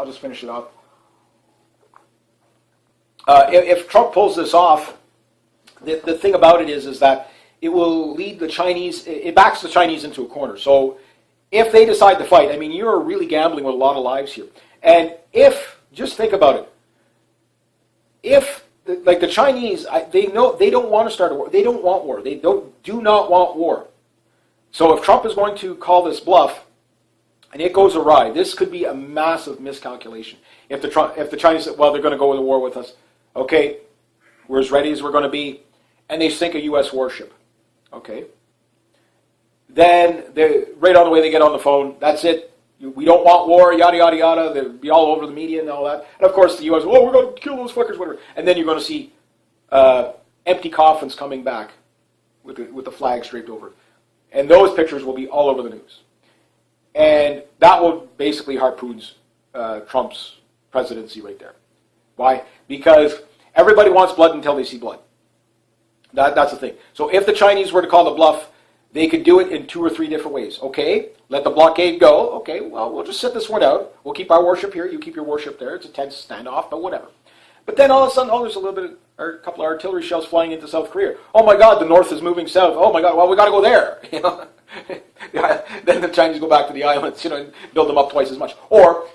I'll just finish it up. If Trump pulls this off, the thing about it is that it will lead the Chinese, it backs the Chinese into a corner. So if they decide to fight, I mean, you're really gambling with a lot of lives here. And just think about it. If, like the Chinese, they know they don't want to start a war. They don't want war. They do not want war. So if Trump is going to call this bluff, and it goes awry, this could be a massive miscalculation. If the Chinese say, well, they're going to go to war with us, okay, we're as ready as we're going to be, and they sink a U.S. warship, okay, then right on the way they get on the phone, that's it. We don't want war, yada, yada, yada. They'll be all over the media and all that. And of course the U.S., oh, we're going to kill those fuckers, whatever. And then you're going to see empty coffins coming back with the flag draped over it. And those pictures will be all over the news. And that will basically harpoons Trump's presidency right there. Why? Because everybody wants blood until they see blood. That's the thing. So if the Chinese were to call the bluff, they could do it in 2 or 3 different ways. Okay, let the blockade go. Okay, well, we'll just sit this one out. We'll keep our warship here. You keep your warship there. It's a tense standoff, but whatever. But then all of a sudden, there's a little bit, or a couple of artillery shells flying into South Korea. Oh my God, the North is moving south. Oh my God, well, we got to go there. You know, then the Chinese go back to the islands, and build them up twice as much. Or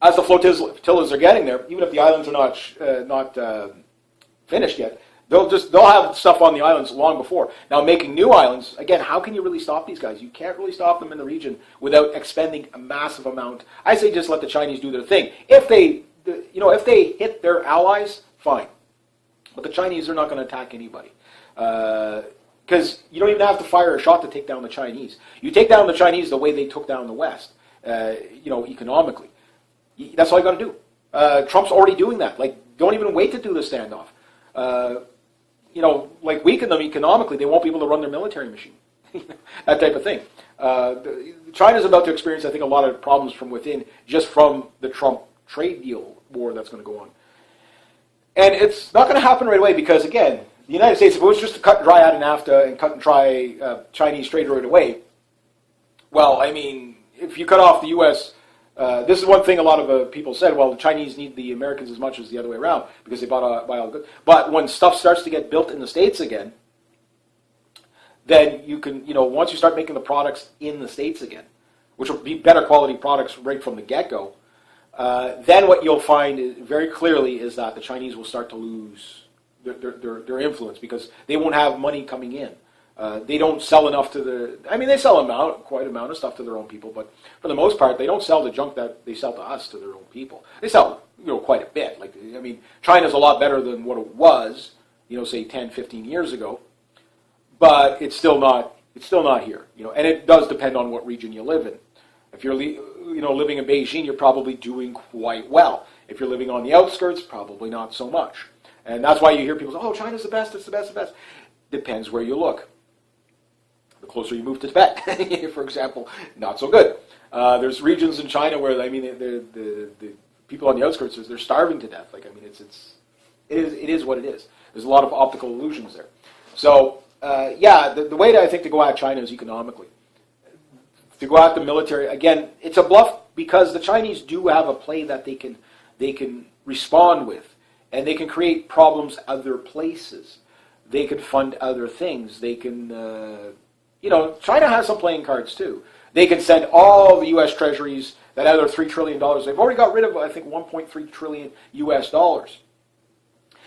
as the flotillas are getting there, even if the islands are not finished yet, they'll have stuff on the islands long before. Now, making new islands, again, how can you really stop these guys? You can't really stop them in the region without expending a massive amount. I say just let the Chinese do their thing. If they hit their allies, fine. But the Chinese are not going to attack anybody. Because you don't even have to fire a shot to take down the Chinese. You take down the Chinese the way they took down the West, economically. That's all you got to do. Trump's already doing that. Like, don't even wait to do the standoff. Weaken them economically, they won't be able to run their military machine. That type of thing. China's about to experience, I think, a lot of problems from within, just from the Trump trade deal war that's going to go on. And it's not going to happen right away because, again, the United States, if it was just to cut and dry out in NAFTA and cut and dry Chinese trade right away, well, I mean, if you cut off the U.S., this is one thing a lot of people said, well, the Chinese need the Americans as much as the other way around because they buy all the goods. But when stuff starts to get built in the States again, then you can, once you start making the products in the States again, which will be better quality products right from the get-go, then what you'll find very clearly is that the Chinese will start to lose their influence because they won't have money coming in. They don't sell enough to they sell quite an amount of stuff to their own people, but for the most part, they don't sell the junk that they sell to us to their own people. They sell, quite a bit. China's a lot better than what it was, say 10, 15 years ago, but it's still not here, and it does depend on what region you live in. If you're, living in Beijing, you're probably doing quite well. If you're living on the outskirts, probably not so much. And that's why you hear people say, oh, China's the best, it's the best, the best. Depends where you look. The closer you move to Tibet, for example, not so good. There's regions in China where the people on the outskirts they're starving to death. It is what it is. There's a lot of optical illusions there. So the way that I think to go at China is economically. To go at the military again, it's a bluff because the Chinese do have a play that they can respond with, and they can create problems other places. They can fund other things. They can. China has some playing cards too. They can send all the U.S. treasuries, that other $3 trillion. They've already got rid of, I think, $1.3 trillion U.S. dollars.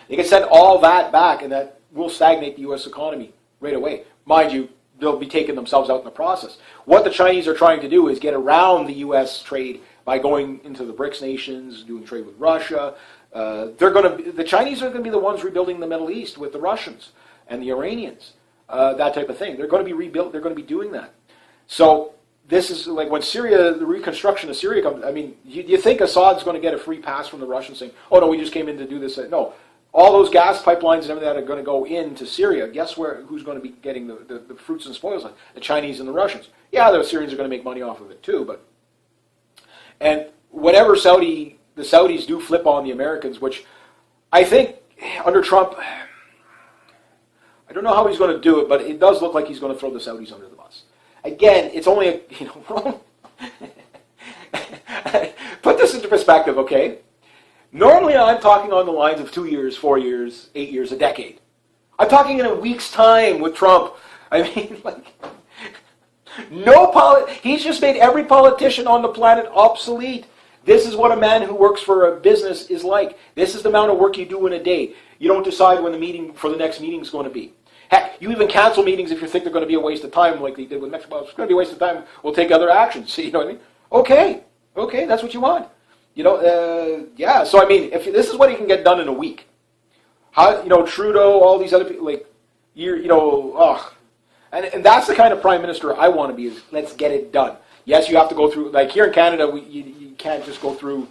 They can send all that back, and that will stagnate the U.S. economy right away. Mind you, they'll be taking themselves out in the process. What the Chinese are trying to do is get around the U.S. trade by going into the BRICS nations, doing trade with Russia. The Chinese are going to be the ones rebuilding the Middle East with the Russians and the Iranians. That type of thing. They're going to be rebuilt. They're going to be doing that. So this is like when Syria, the reconstruction of Syria comes. I mean, you think Assad's going to get a free pass from the Russians saying, oh, no, we just came in to do this. No. All those gas pipelines and everything that are going to go into Syria, guess who's going to be getting the fruits and spoils? The Chinese and the Russians. Yeah, the Syrians are going to make money off of it too. And whenever the Saudis do flip on the Americans, which I think under Trump, I don't know how he's going to do it, but it does look like he's going to throw the Saudis under the bus. Again, it's only put this into perspective, okay? Normally I'm talking on the lines of 2 years, 4 years, 8 years, a decade. I'm talking in a week's time with Trump. I mean, like, he's just made every politician on the planet obsolete. This is what a man who works for a business is like. This is the amount of work you do in a day. You don't decide when the meeting for the next meeting is going to be. Heck, you even cancel meetings if you think they're going to be a waste of time, like they did with Mexico. Well, it's going to be a waste of time. We'll take other actions. You know what I mean? Okay, that's what you want. Yeah. So I mean, if this is what he can get done in a week, how Trudeau, all these other people, like and that's the kind of prime minister I want to be. Is let's get it done. Yes, you have to go through. Like here in Canada, you can't just go through.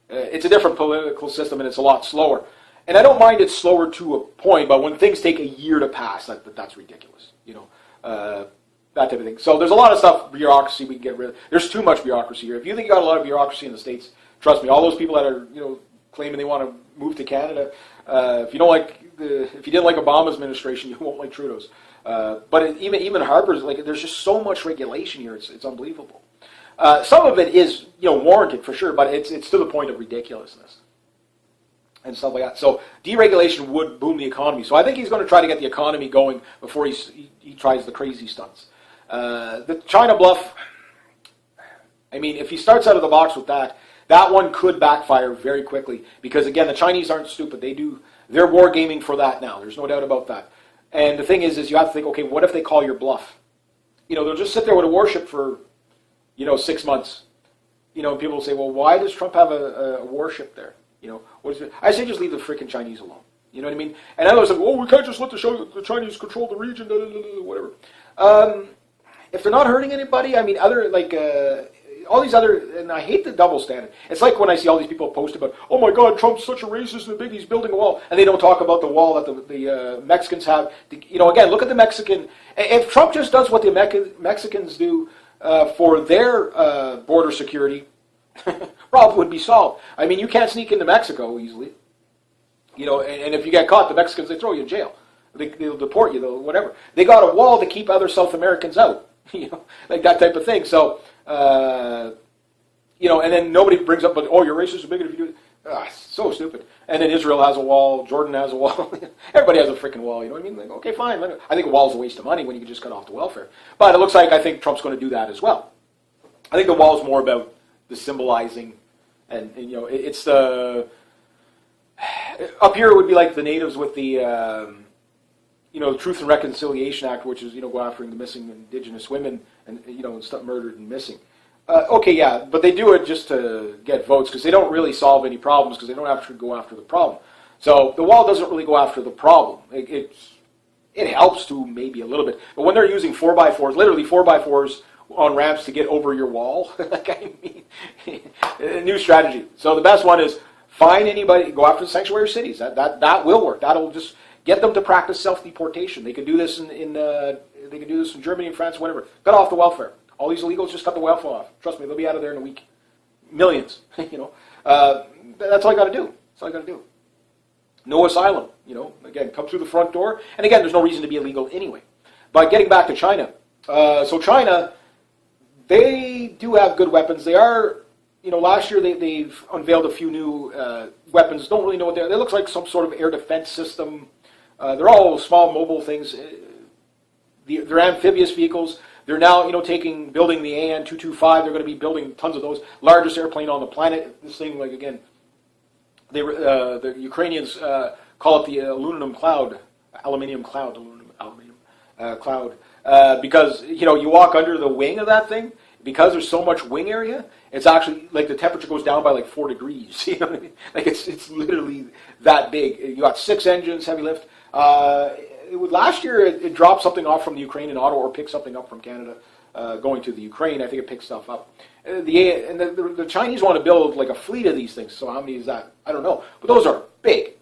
It's a different political system, and it's a lot slower. And I don't mind it's slower to a point, but when things take a year to pass, that's ridiculous. That type of thing. So there's a lot of stuff, bureaucracy we can get rid of. There's too much bureaucracy here. If you think you got a lot of bureaucracy in the States, trust me, all those people that are claiming they want to move to Canada, if you didn't like Obama's administration, you won't like Trudeau's. But even Harper's, like, there's just so much regulation here. It's unbelievable. Some of it is warranted for sure, but it's to the point of ridiculousness and stuff like that. So deregulation would boom the economy. So I think he's going to try to get the economy going before he tries the crazy stunts. The China bluff, I mean, if he starts out of the box with that one could backfire very quickly because, again, the Chinese aren't stupid. They're wargaming for that now. There's no doubt about that. And the thing is you have to think, okay, what if they call your bluff? They'll just sit there with a warship for 6 months. And people will say, well, why does Trump have a warship there? What is it? I say just leave the freaking Chinese alone. You know what I mean? And others say, we can't just let the Chinese control the region, whatever. If they're not hurting anybody, I mean, all these other, and I hate the double standard. It's like when I see all these people post about, oh my God, Trump's such a racist and he's building a wall, and they don't talk about the wall that the Mexicans have. Again, look at the Mexican. If Trump just does what the Mexicans do for their border security, problem would be solved. I mean, you can't sneak into Mexico easily. And if you get caught, the Mexicans, they throw you in jail. They'll deport you, whatever. They got a wall to keep other South Americans out. Like that type of thing. So, and then nobody brings up, but you're racist and bigoted if you do it. So stupid. And then Israel has a wall. Jordan has a wall. Everybody has a freaking wall. You know what I mean? Like, okay, fine. I think a wall's a waste of money when you can just cut off the welfare. But it looks like I think Trump's going to do that as well. I think the wall's more about the symbolizing, and it's the up here it would be like the natives with the Truth and Reconciliation Act, which is go after the missing Indigenous women and stuff murdered and missing. Okay, yeah, but they do it just to get votes because they don't really solve any problems because they don't actually go after the problem. So the wall doesn't really go after the problem. It helps to maybe a little bit, but when they're using 4x4s, literally 4x4s on ramps to get over your wall, a new strategy. So the best one is find anybody, go after the sanctuary cities. That will work. That'll just get them to practice self-deportation. They could do this they could do this in Germany and France, whatever. Cut off the welfare. All these illegals just cut the welfare off. Trust me, they'll be out of there in a week. Millions. That's all I got to do. That's all I got to do. No asylum. Again, come through the front door. And again, there's no reason to be illegal anyway. But getting back to China. So China, they do have good weapons. They are, last year they've unveiled a few new weapons. Don't really know what they are. They look like some sort of air defense system. They're all small mobile things. They're amphibious vehicles. They're now, building the AN-225. They're going to be building tons of those. Largest airplane on the planet. This thing, the Ukrainians call it the aluminum cloud, because you walk under the wing of that thing. Because there's so much wing area, it's actually like the temperature goes down by like 4 degrees. You know what I mean? Like it's literally that big. You got 6 engines, heavy lift. Last year it dropped something off from the Ukrainian auto or picked something up from Canada going to the Ukraine. I think it picked stuff up. The Chinese want to build like a fleet of these things. So how many is that? I don't know. But those are big.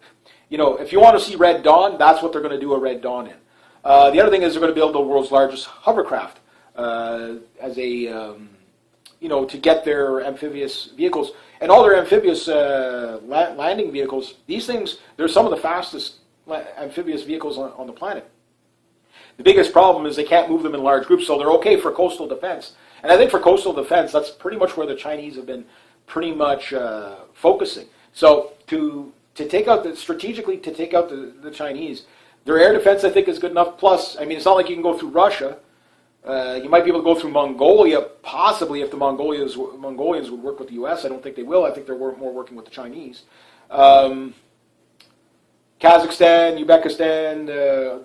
If you want to see Red Dawn, that's what they're going to do a Red Dawn in. The other thing is they're going to build the world's largest hovercraft. As a, to get their amphibious vehicles. And all their amphibious landing vehicles, these things, they're some of the fastest amphibious vehicles on the planet. The biggest problem is they can't move them in large groups, so they're okay for coastal defense. And I think for coastal defense, that's pretty much where the Chinese have been pretty much focusing. So to take out strategically to take out the Chinese, their air defense I think is good enough. Plus, I mean, it's not like you can go through Russia. You might be able to go through Mongolia, possibly if the Mongolians would work with the U.S. I don't think they will. I think they're more working with the Chinese. Kazakhstan, Uzbekistan,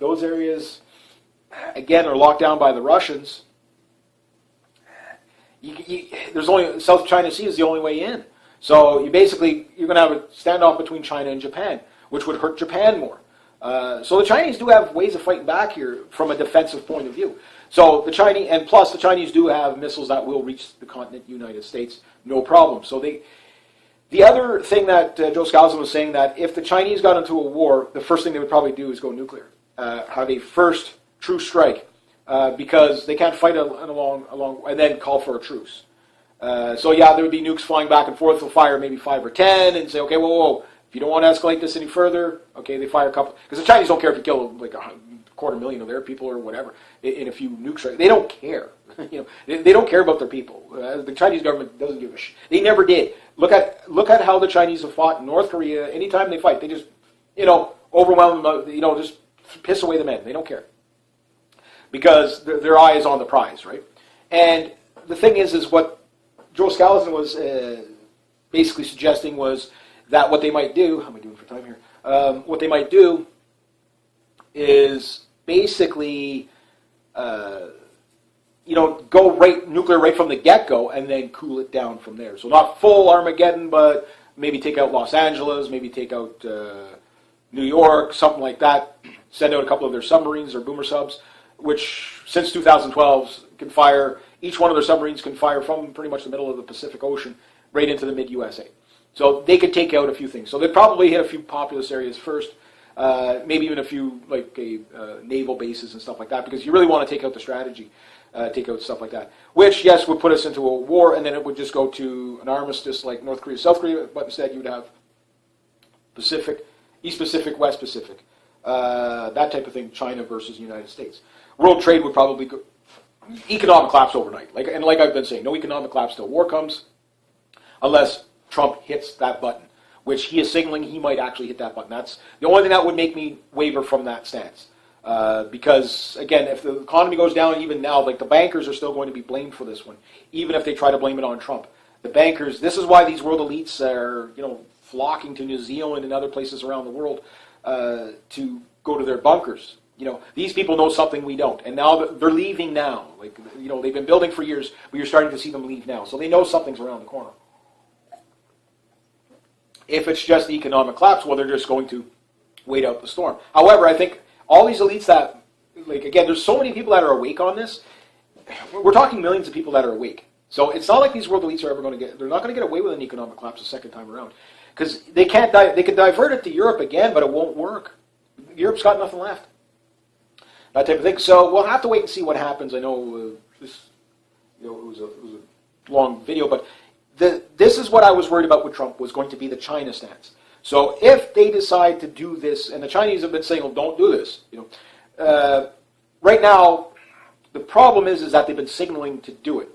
those areas, again, are locked down by the Russians. There's only South China Sea is the only way in. So you're going to have a standoff between China and Japan, which would hurt Japan more. So the Chinese do have ways of fighting back here from a defensive point of view. So the Chinese, and plus the Chinese do have missiles that will reach the continent United States, no problem. So the other thing that Joe Scalzo was saying, that if the Chinese got into a war, the first thing they would probably do is go nuclear, have a first true strike, because they can't fight along and then call for a truce. So yeah, there would be nukes flying back and forth. They'll fire maybe 5 or 10 and say, okay, whoa. If you don't want to escalate this any further, okay, they fire a couple. Because the Chinese don't care if you kill like 250,000 of their people or whatever in a few nukes. They don't care. They don't care about their people. The Chinese government doesn't give a shit. They never did. Look at how the Chinese have fought in North Korea. Anytime they fight, they just overwhelm them. Just piss away the men. They don't care because their eye is on the prize, right? And the thing is what Joe Scalzo was basically suggesting was that what they might do, how am I doing for time here? What they might do is basically, go nuclear right from the get-go and then cool it down from there. So not full Armageddon, but maybe take out Los Angeles, maybe take out New York, something like that. Send out a couple of their submarines or boomer subs, which since 2012 can fire, each one of their submarines can fire from pretty much the middle of the Pacific Ocean right into the mid-USA. So they could take out a few things. So they'd probably hit a few populous areas first, maybe even a few naval bases and stuff like that, because you really want to take out the strategy, take out stuff like that. Which, yes, would put us into a war, and then it would just go to an armistice like North Korea, South Korea, but instead you'd have Pacific, East Pacific, West Pacific, that type of thing, China versus the United States. World trade would probably go, economic collapse overnight. Like I've been saying, no economic collapse till war comes, unless Trump hits that button, which he is signaling he might actually hit that button. That's the only thing that would make me waver from that stance. Because, again, if the economy goes down, even now, like the bankers are still going to be blamed for this one, even if they try to blame it on Trump. The bankers, this is why these world elites are, flocking to New Zealand and other places around the world to go to their bunkers. These people know something we don't, and now they're leaving now. They've been building for years, but you're starting to see them leave now. So they know something's around the corner. If it's just the economic collapse, well, they're just going to wait out the storm. However, I think all these elites that, again, there's so many people that are awake on this. We're talking millions of people that are awake. So it's not like these world elites are ever going to they're not going to get away with an economic collapse a second time around. Because they can't, they could divert it to Europe again, but it won't work. Europe's got nothing left. That type of thing. So we'll have to wait and see what happens. I know it was a long video, but this is what I was worried about with Trump, was going to be the China stance. So if they decide to do this, and the Chinese have been saying, well, don't do this. Right now, the problem is that they've been signaling to do it.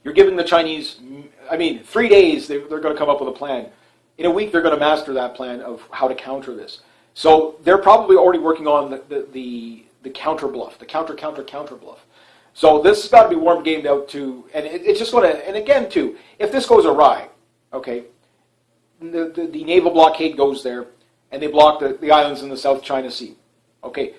You're giving the Chinese, 3 days, they're going to come up with a plan. In a week, they're going to master that plan of how to counter this. So they're probably already working on the counter bluff, the counter bluff. So this has got to be warm gamed out too, and it's just going to, and again too, if this goes awry, okay, the naval blockade goes there, and they block the islands in the South China Sea, okay,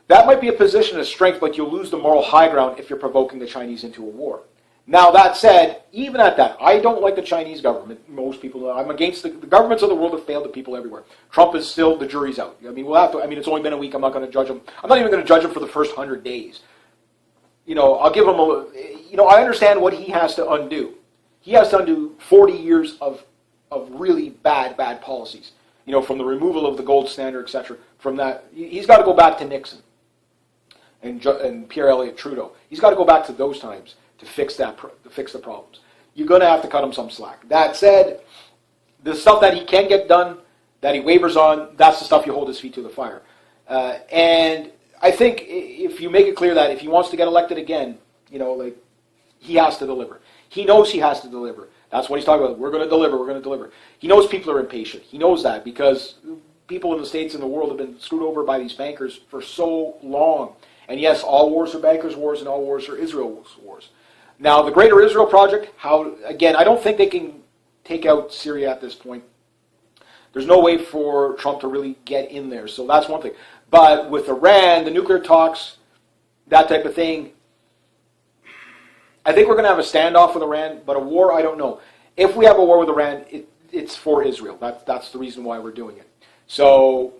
that might be a position of strength, but you'll lose the moral high ground if you're provoking the Chinese into a war. Now that said, even at that, I don't like the Chinese government. Most people know I'm against the governments of the world have failed the people everywhere. Trump is still, the jury's out. We'll have to. It's only been a week. I'm not going to judge him. I'm not even going to judge him for the first 100 days. I'll give him I understand what he has to undo. He has to undo 40 years of really bad policies. From the removal of the gold standard, etc. From that, he's got to go back to Nixon and Pierre Elliott Trudeau. He's got to go back to those times to fix the problems. You're going to have to cut him some slack. That said, the stuff that he can get done, that he wavers on, that's the stuff you hold his feet to the fire. And I think if you make it clear that if he wants to get elected again, he has to deliver. He knows he has to deliver. That's what he's talking about. We're going to deliver. We're going to deliver. He knows people are impatient. He knows that because people in the States and the world have been screwed over by these bankers for so long. And yes, all wars are bankers' wars and all wars are Israel's wars. Now, the Greater Israel Project, again, I don't think they can take out Syria at this point. There's no way for Trump to really get in there. So that's one thing. But with Iran, the nuclear talks, that type of thing, I think we're going to have a standoff with Iran, but a war, I don't know. If we have a war with Iran, it's for Israel. That's the reason why we're doing it. So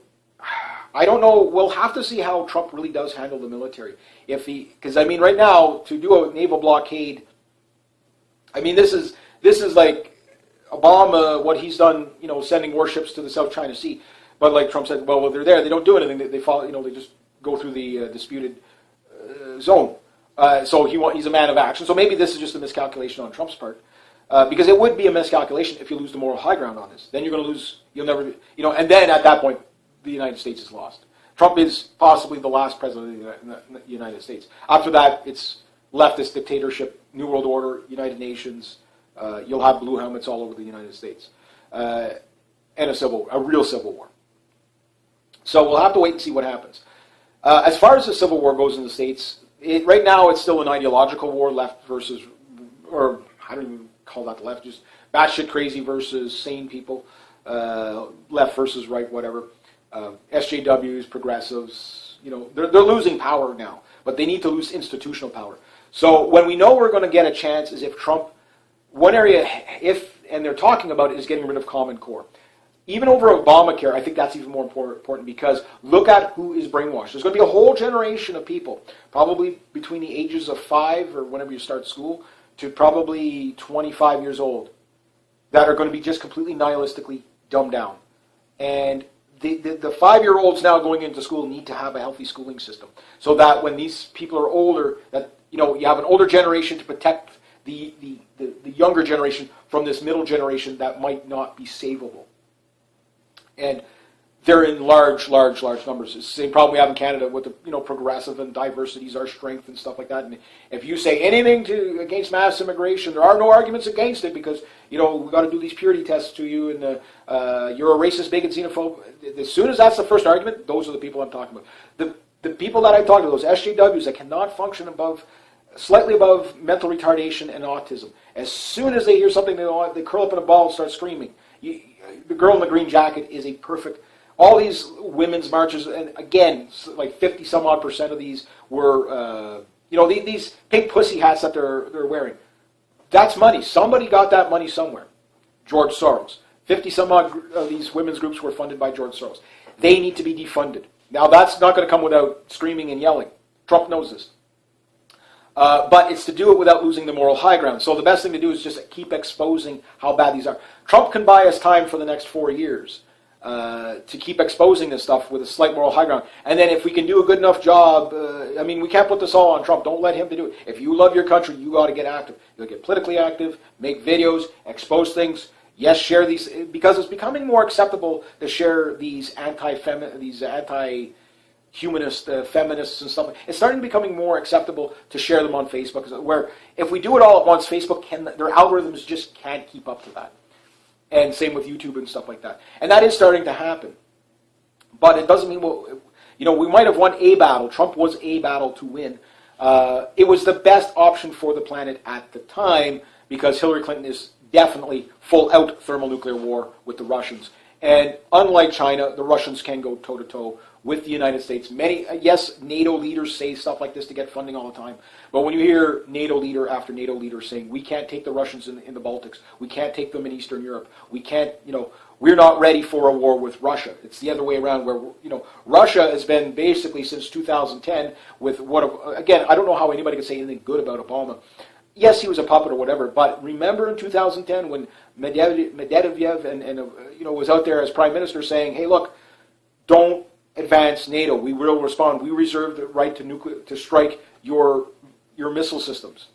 I don't know. We'll have to see how Trump really does handle the military. Because I mean, right now to do a naval blockade, I mean, this is like Obama, what he's done, sending warships to the South China Sea. But like Trump said, well, they're there, they don't do anything. They follow, they just go through the disputed zone. So he's a man of action. So maybe this is just a miscalculation on Trump's part. Because it would be a miscalculation if you lose the moral high ground on this. Then you're going to lose, you'll never, and then at that point, the United States is lost. Trump is possibly the last president of the United States. After that, it's leftist dictatorship, New World Order, United Nations. You'll have blue helmets all over the United States. And a real civil war. So we'll have to wait and see what happens. As far as the civil war goes in the States, right now it's still an ideological war, left versus, or I don't even call that left, just batshit crazy versus sane people, left versus right, whatever. SJWs, progressives, they're losing power now, but they need to lose institutional power. So when we know we're going to get a chance is if Trump, one area, and they're talking about it, is getting rid of Common Core. Even over Obamacare, I think that's even more important because look at who is brainwashed. There's going to be a whole generation of people, probably between the ages of 5 or whenever you start school, to probably 25 years old, that are going to be just completely nihilistically dumbed down. And the 5-year-olds now going into school need to have a healthy schooling system so that when these people are older, that you have an older generation to protect the younger generation from this middle generation that might not be savable. And they're in large numbers. It's the same problem we have in Canada with the progressive and diversity is our strength and stuff like that. And if you say anything against mass immigration, there are no arguments against it because we got to do these purity tests to you and you're a racist, bigot, xenophobe. As soon as that's the first argument, those are the people I'm talking about. The people that I talk to, those SJWs that cannot function slightly above mental retardation and autism. As soon as they hear something they curl up in a ball and start screaming. The girl in the green jacket is a perfect. All these women's marches, and again, like 50 some odd % of these were, these pink pussy hats that they're wearing. That's money. Somebody got that money somewhere. George Soros. 50 some odd of these women's groups were funded by George Soros. They need to be defunded. Now that's not going to come without screaming and yelling. Trump knows this. But it's to do it without losing the moral high ground. So the best thing to do is just keep exposing how bad these are. Trump can buy us time for the next 4 years to keep exposing this stuff with a slight moral high ground. And then if we can do a good enough job, we can't put this all on Trump. Don't let him to do it. If you love your country, you got to get active. You'll get politically active, make videos, expose things. Yes, share these, because it's becoming more acceptable to share these anti-humanist feminists and stuff. It's starting to becoming more acceptable to share them on Facebook, where if we do it all at once, Facebook their algorithms just can't keep up to that. And same with YouTube and stuff like that. And that is starting to happen. But it doesn't mean, we might have won a battle. Trump was a battle to win. It was the best option for the planet at the time because Hillary Clinton is definitely full-out thermonuclear war with the Russians. And unlike China, the Russians can go toe-to-toe with the United States. Yes, NATO leaders say stuff like this to get funding all the time. But when you hear NATO leader after NATO leader saying, we can't take the Russians in the Baltics, we can't take them in Eastern Europe, we can't, we're not ready for a war with Russia. It's the other way around where, Russia has been basically since 2010 with again, I don't know how anybody could say anything good about Obama. Yes, he was a puppet or whatever, but remember in 2010 when Medvedev and was out there as prime minister saying, hey, look, don't advance NATO. We will respond. We reserve the right to strike your missile systems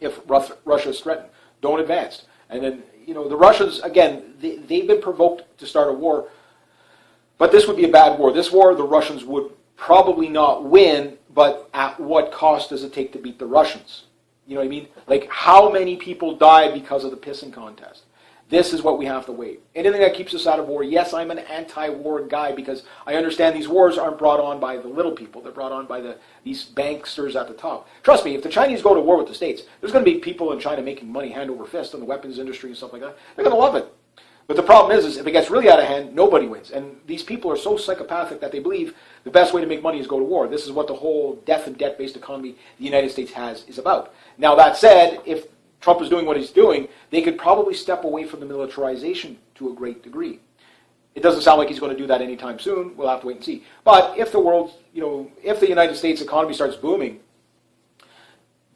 if Russia is threatened. Don't advance. And then, the Russians, again, they've been provoked to start a war, but this would be a bad war. This war, the Russians would probably not win, but at what cost does it take to beat the Russians? You know what I mean? Like, how many people died because of the pissing contest? This is what we have to wait. Anything that keeps us out of war, yes, I'm an anti-war guy because I understand these wars aren't brought on by the little people. They're brought on by these banksters at the top. Trust me, if the Chinese go to war with the States, there's going to be people in China making money hand over fist in the weapons industry and stuff like that. They're going to love it. But the problem is if it gets really out of hand, nobody wins. And these people are so psychopathic that they believe the best way to make money is go to war. This is what the whole death and debt-based economy the United States has is about. Now, that said, if Trump is doing what he's doing, they could probably step away from the militarization to a great degree. It doesn't sound like he's going to do that anytime soon. We'll have to wait and see. But if the world, if the United States economy starts booming,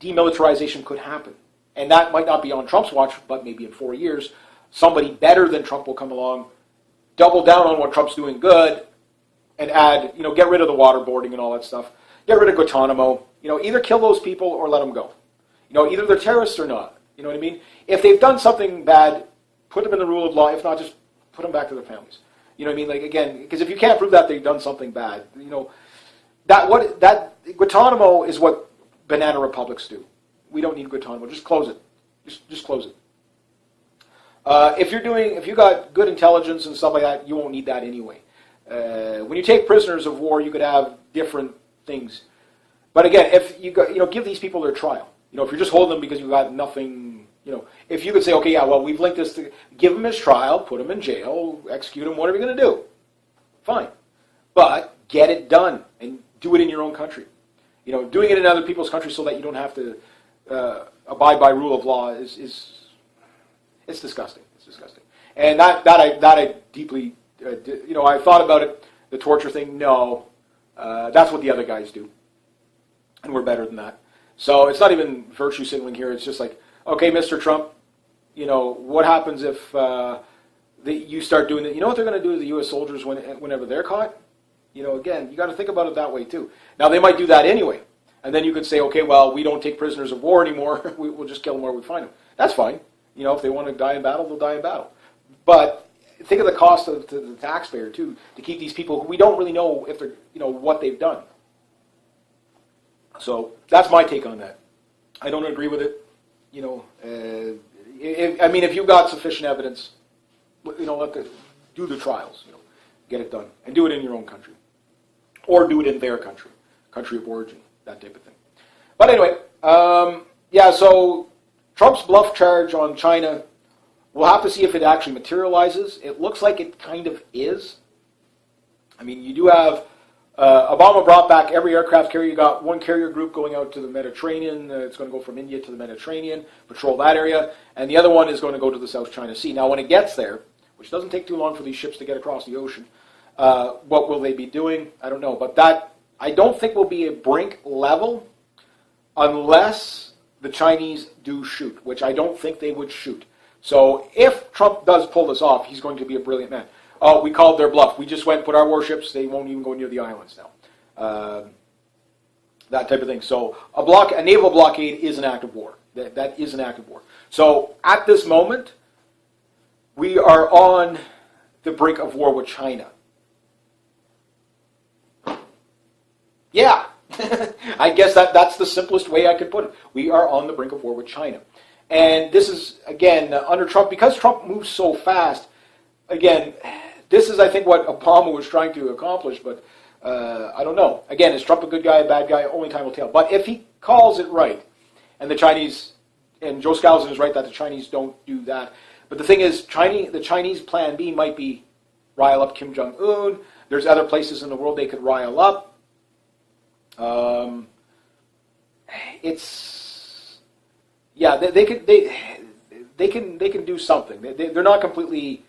demilitarization could happen. And that might not be on Trump's watch, but maybe in 4 years, somebody better than Trump will come along, double down on what Trump's doing good, and add, get rid of the waterboarding and all that stuff. Get rid of Guantanamo. Either kill those people or let them go. Either they're terrorists or not. You know what I mean? If they've done something bad, put them in the rule of law. If not, just put them back to their families. You know what I mean? Like, again, because if you can't prove that they've done something bad, that Guantanamo is what banana republics do. We don't need Guantanamo. Just close it. Just close it. If you got good intelligence and stuff like that, you won't need that anyway. When you take prisoners of war, you could have different things. But again, if you got, give these people their trial. If you're just holding them because you got nothing, if you could say, okay, yeah, well, we've linked this to, give him his trial, put him in jail, execute him, whatever you're going to do. Fine. But get it done and do it in your own country. Doing it in other people's countries so that you don't have to abide by rule of law is it's disgusting. It's disgusting. And that I deeply, I thought about it, the torture thing. No, that's what the other guys do. And we're better than that. So it's not even virtue signaling here. It's just like, okay, Mr. Trump, what happens if you start doing that? You know what they're going to do to the U.S. soldiers whenever they're caught? Again, you got to think about it that way too. Now, they might do that anyway. And then you could say, okay, well, we don't take prisoners of war anymore. We'll just kill them where we find them. That's fine. If they want to die in battle, they'll die in battle. But think of the cost to the taxpayer too, to keep these people who we don't really know if they're, what they've done. So that's my take on that. I don't agree with it. If you've got sufficient evidence, do the trials. Get it done and do it in your own country, or do it in their country of origin, that type of thing. But anyway, So Trump's bluff charge on China, we'll have to see if it actually materializes. It looks like it kind of is. I mean, you do have Obama brought back every aircraft carrier. You got one carrier group going out to the Mediterranean. It's going to go from India to the Mediterranean, patrol that area. And the other one is going to go to the South China Sea. Now, when it gets there, which doesn't take too long for these ships to get across the ocean, what will they be doing? I don't know. But that, I don't think will be a brink level unless the Chinese do shoot, which I don't think they would shoot. So if Trump does pull this off, he's going to be a brilliant man. Oh, we called their bluff. We just went and put our warships. They won't even go near the islands now. That type of thing. So a naval blockade is an act of war. That is an act of war. So at this moment, we are on the brink of war with China. Yeah. I guess that's the simplest way I could put it. We are on the brink of war with China. And this is, again, under Trump, because Trump moves so fast, again, this is, I think, what Obama was trying to accomplish, but I don't know. Again, is Trump a good guy, a bad guy? Only time will tell. But if he calls it right, and the Chinese, and Joe Scalzo is right that the Chinese don't do that, but the thing is, the Chinese plan B might be rile up Kim Jong-un. There's other places in the world they could rile up. They can do something. They're not completely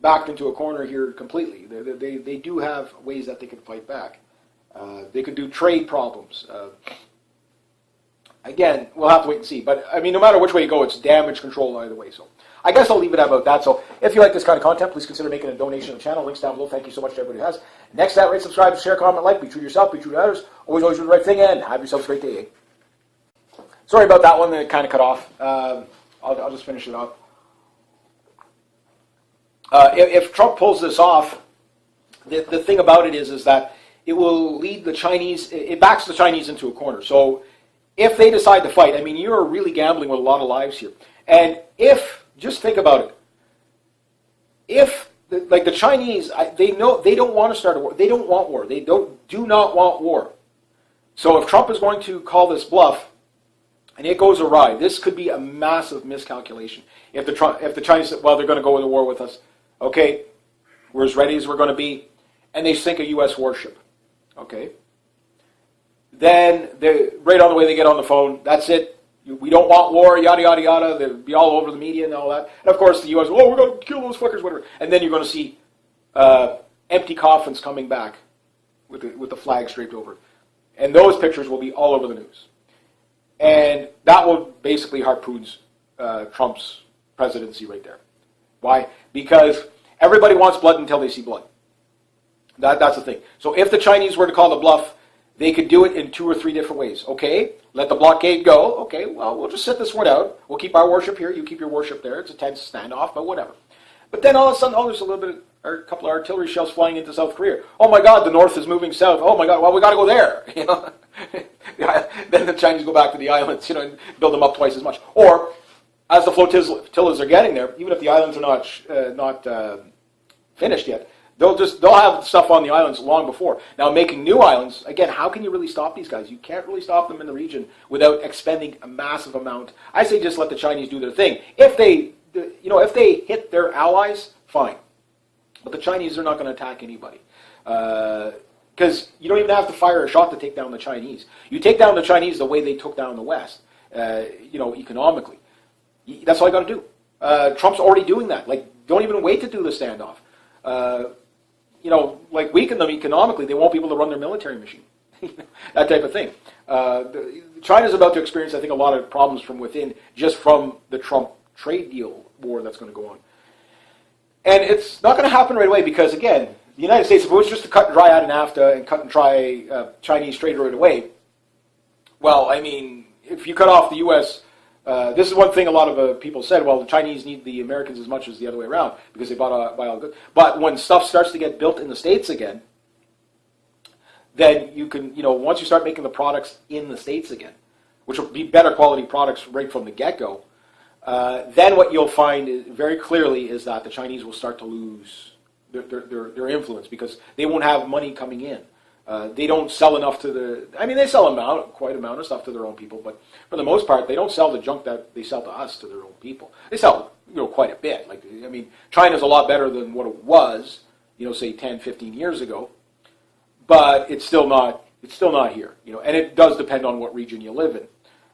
backed into a corner here completely. They do have ways that they can fight back. They could do trade problems. Again, we'll have to wait and see. But I mean, no matter which way you go, it's damage control either way. So I guess I'll leave it about that. So if you like this kind of content, please consider making a donation to the channel. Links down below. Thank you so much to everybody who has. Next, that rate, subscribe, share, comment, like. Be true to yourself. Be true to others. Always do the right thing, and have yourselves a great day. Sorry about that one that kind of cut off. I'll just finish it off. If Trump pulls this off, the thing about it is that it will lead the Chinese, it backs the Chinese into a corner. So if they decide to fight, I mean, you're really gambling with a lot of lives here. And if, just think about it, if, like the Chinese, they know they don't want to start a war. They don't want war. They do not want war. So if Trump is going to call this bluff, and it goes awry, this could be a massive miscalculation. If the Chinese say, well, they're going to go into war with us, okay, we're as ready as we're going to be, and they sink a U.S. warship, okay, then right on the way they get on the phone, that's it. We don't want war, yada, yada, yada. They'll be all over the media and all that. And of course, the U.S., oh, we're going to kill those fuckers, whatever. And then you're going to see empty coffins coming back with the flag draped over it. And those pictures will be all over the news. And that will basically harpoons Trump's presidency right there. Why? Because everybody wants blood until they see blood. That's the thing. So if the Chinese were to call the bluff, they could do it in 2 or 3 different ways. Okay, let the blockade go. Okay, well, we'll just sit this one out. We'll keep our warship here. You keep your warship there. It's a tense standoff, but whatever. But then all of a sudden, there's a little bit, or a couple of artillery shells flying into South Korea. Oh my God, the North is moving south. Oh my God, well, we got to go there. You know, then the Chinese go back to the islands, you know, and build them up twice as much. Or as the flotillas are getting there, even if the islands are not finished yet, they'll have stuff on the islands long before. Now, making new islands, again, how can you really stop these guys? You can't really stop them in the region without expending a massive amount. I say just let the Chinese do their thing. If they hit their allies, fine. But the Chinese are not going to attack anybody. Because you don't even have to fire a shot to take down the Chinese. You take down the Chinese the way they took down the West, economically. That's all you got to do. Trump's already doing that. Like, don't even wait to do the standoff. Like weaken them economically, they won't be able to run their military machine. That type of thing. China's about to experience, I think, a lot of problems from within, just from the Trump trade deal war that's going to go on. And it's not going to happen right away because, again, the United States, if it was just to cut and dry out in NAFTA and cut and dry Chinese trade right away, well, I mean, if you cut off the U.S., this is one thing a lot of people said, well, the Chinese need the Americans as much as the other way around because they buy all goods. But when stuff starts to get built in the States again, then you can, once you start making the products in the States again, which will be better quality products right from the get-go, then what you'll find very clearly is that the Chinese will start to lose their influence because they won't have money coming in. They don't sell enough to they sell quite amount of stuff to their own people, but for the most part, they don't sell the junk that they sell to us to their own people. They sell, quite a bit. China's a lot better than what it was, say 10, 15 years ago, but it's still not here, and it does depend on what region you live in.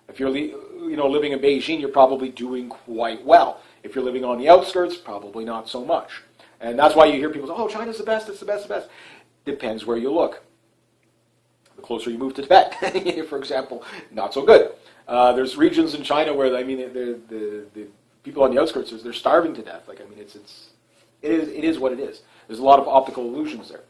If you're, living in Beijing, you're probably doing quite well. If you're living on the outskirts, probably not so much. And that's why you hear people say, oh, China's the best, it's the best, the best. Depends where you look. The closer you move to Tibet, for example, not so good. There's regions in China where, the people on the outskirts, they're starving to death. It is what it is. There's a lot of optical illusions there.